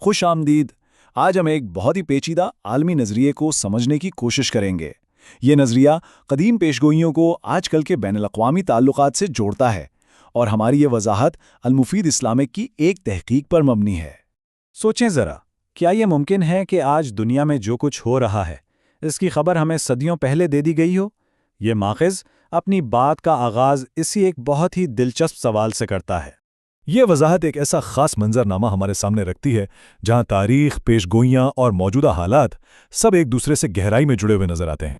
خوش آمدید۔ آج ہم ایک بہت ہی پیچیدہ عالمی نظریے کو سمجھنے کی کوشش کریں گے۔ یہ نظریہ قدیم پیشگوئیوں کو آج کل کے بین الاقوامی تعلقات سے جوڑتا ہے، اور ہماری یہ وضاحت المفید اسلامک کی ایک تحقیق پر مبنی ہے۔ سوچیں ذرا، کیا یہ ممکن ہے کہ آج دنیا میں جو کچھ ہو رہا ہے اس کی خبر ہمیں صدیوں پہلے دے دی گئی ہو؟ یہ ماخذ اپنی بات کا آغاز اسی ایک بہت ہی دلچسپ سوال سے کرتا ہے۔ یہ وضاحت ایک ایسا خاص منظرنامہ ہمارے سامنے رکھتی ہے جہاں تاریخ، پیشگوئیاں اور موجودہ حالات سب ایک دوسرے سے گہرائی میں جڑے ہوئے نظر آتے ہیں۔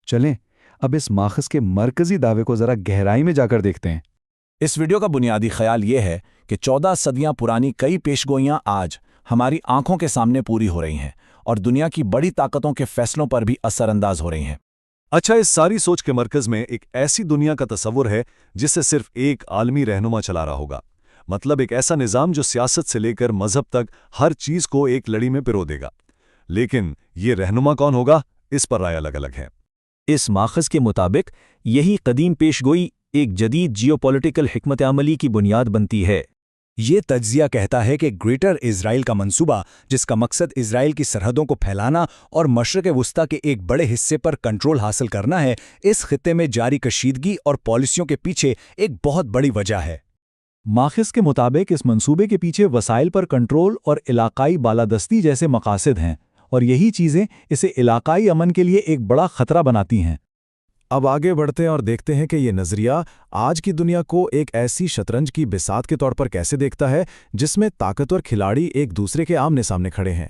چلیں اب اس ماخذ کے مرکزی دعوے کو ذرا گہرائی میں جا کر دیکھتے ہیں۔ اس ویڈیو کا بنیادی خیال یہ ہے کہ 14 صدیاں پرانی کئی پیشگوئیاں آج ہماری آنکھوں کے سامنے پوری ہو رہی ہیں اور دنیا کی بڑی طاقتوں کے فیصلوں پر بھی اثر انداز ہو رہی ہیں۔ اچھا، اس ساری سوچ کے مرکز میں ایک ایسی دنیا کا تصور ہے جس سے صرف ایک عالمی رہنما چلا رہا ہوگا، مطلب ایک ایسا نظام جو سیاست سے لے کر مذہب تک ہر چیز کو ایک لڑی میں پرو دے گا۔ لیکن یہ رہنما کون ہوگا، اس پر رائے الگ الگ ہے۔ اس ماخذ کے مطابق یہی قدیم پیشگوئی ایک جدید جیوپولیٹیکل حکمت عملی کی بنیاد بنتی ہے۔ یہ تجزیہ کہتا ہے کہ گریٹر اسرائیل کا منصوبہ، جس کا مقصد اسرائیل کی سرحدوں کو پھیلانا اور مشرق وسطیٰ کے ایک بڑے حصے پر کنٹرول حاصل کرنا ہے، اس خطے میں جاری کشیدگی اور پالیسیوں کے پیچھے ایک بہت بڑی وجہ ہے۔ ماخذ کے مطابق اس منصوبے کے پیچھے وسائل پر کنٹرول اور علاقائی بالادستی جیسے مقاصد ہیں، اور یہی چیزیں اسے علاقائی امن کے لیے ایک بڑا خطرہ بناتی ہیں۔ اب آگے بڑھتے ہیں اور دیکھتے ہیں کہ یہ نظریہ آج کی دنیا کو ایک ایسی شطرنج کی بساط کے طور پر کیسے دیکھتا ہے جس میں طاقتور کھلاڑی ایک دوسرے کے آمنے سامنے کھڑے ہیں۔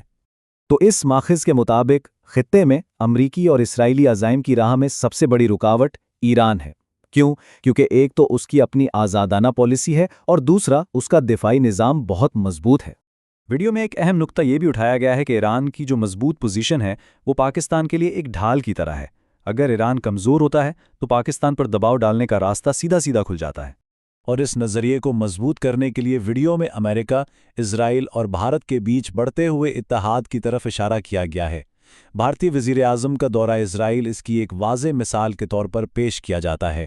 تو اس ماخذ کے مطابق خطے میں امریکی اور اسرائیلی عزائم کی راہ میں سب سے بڑی رکاوٹ ایران ہے۔ کیوں؟ کیونکہ ایک تو اس کی اپنی آزادانہ پالیسی ہے اور دوسرا اس کا دفاعی نظام بہت مضبوط ہے۔ ویڈیو میں ایک اہم نقطہ یہ بھی اٹھایا گیا ہے کہ ایران کی جو مضبوط پوزیشن ہے وہ پاکستان کے لیے ایک ڈھال کی طرح ہے۔ اگر ایران کمزور ہوتا ہے تو پاکستان پر دباؤ ڈالنے کا راستہ سیدھا سیدھا کھل جاتا ہے۔ اور اس نظریے کو مضبوط کرنے کے لیے ویڈیو میں امریکہ، اسرائیل اور بھارت کے بیچ بڑھتے ہوئے اتحاد کی طرف اشارہ کیا گیا ہے۔ بھارتی وزیر اعظم کا دورہ اسرائیل اس کی ایک واضح مثال کے طور پر پیش کیا جاتا ہے۔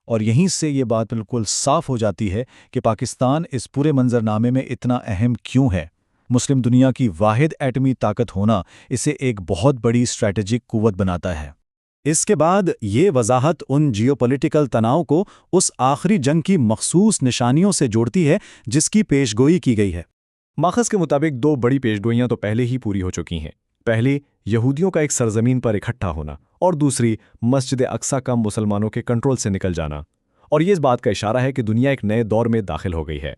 اور یہیں سے یہ بات بالکل صاف ہو جاتی ہے کہ پاکستان اس پورے منظرنامے میں اتنا اہم کیوں ہے۔ مسلم دنیا کی واحد ایٹمی طاقت ہونا اسے ایک بہت بڑی اسٹریٹجک قوت بناتا ہے۔ اس کے بعد یہ وضاحت ان جیوپولیٹیکل تناؤ کو اس آخری جنگ کی مخصوص نشانیوں سے جوڑتی ہے جس کی پیشگوئی کی گئی ہے۔ ماخذ کے مطابق دو بڑی پیشگوئیاں تو پہلے ہی پوری ہو چکی ہیں۔ پہلی، یہودیوں کا ایک سرزمین پر اکٹھا ہونا، اور دوسری، مسجد اقصیٰ کا مسلمانوں کے کنٹرول سے نکل جانا۔ اور یہ اس بات کا اشارہ ہے کہ دنیا ایک نئے دور میں داخل ہو گئی ہے۔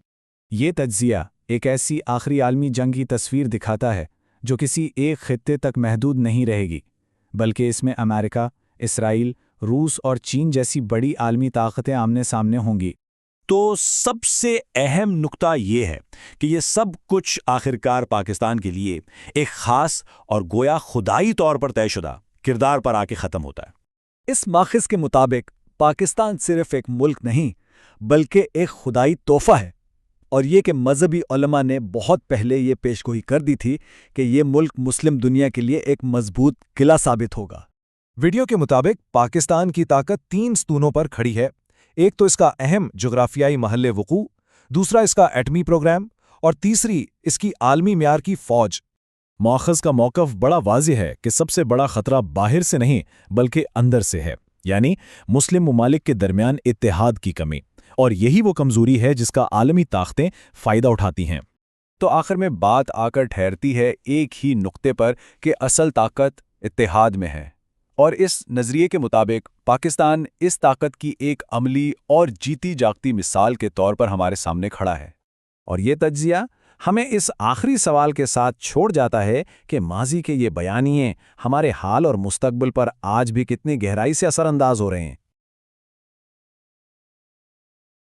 یہ تجزیہ ایک ایسی آخری عالمی جنگ کی تصویر دکھاتا ہے جو کسی ایک خطے تک محدود نہیں رہے گی، بلکہ اس میں امریکہ، اسرائیل، روس اور چین جیسی بڑی عالمی طاقتیں آمنے سامنے ہوں گی۔ تو سب سے اہم نقطہ یہ ہے کہ یہ سب کچھ آخرکار پاکستان کے لیے ایک خاص اور گویا خدائی طور پر طے شدہ کردار پر آ کے ختم ہوتا ہے۔ اس ماخذ کے مطابق پاکستان صرف ایک ملک نہیں بلکہ ایک خدائی تحفہ ہے، اور یہ کہ مذہبی علماء نے بہت پہلے یہ پیشگوئی کر دی تھی کہ یہ ملک مسلم دنیا کے لیے ایک مضبوط قلعہ ثابت ہوگا۔ ویڈیو کے مطابق پاکستان کی طاقت 3 ستونوں پر کھڑی ہے۔ ایک تو اس کا اہم جغرافیائی محل وقوع، دوسرا اس کا ایٹمی پروگرام، اور تیسری اس کی عالمی معیار کی فوج۔ ماخذ کا موقف بڑا واضح ہے کہ سب سے بڑا خطرہ باہر سے نہیں بلکہ اندر سے ہے، یعنی مسلم ممالک کے درمیان اتحاد کی کمی، اور یہی وہ کمزوری ہے جس کا عالمی طاقتیں فائدہ اٹھاتی ہیں۔ تو آخر میں بات آ کر ٹھہرتی ہے ایک ہی نقطے پر کہ اصل طاقت اتحاد میں ہے، اور اس نظریے کے مطابق پاکستان اس طاقت کی ایک عملی اور جیتی جاگتی مثال کے طور پر ہمارے سامنے کھڑا ہے۔ اور یہ تجزیہ ہمیں اس آخری سوال کے ساتھ چھوڑ جاتا ہے کہ ماضی کے یہ بیانیے ہمارے حال اور مستقبل پر آج بھی کتنی گہرائی سے اثر انداز ہو رہے ہیں۔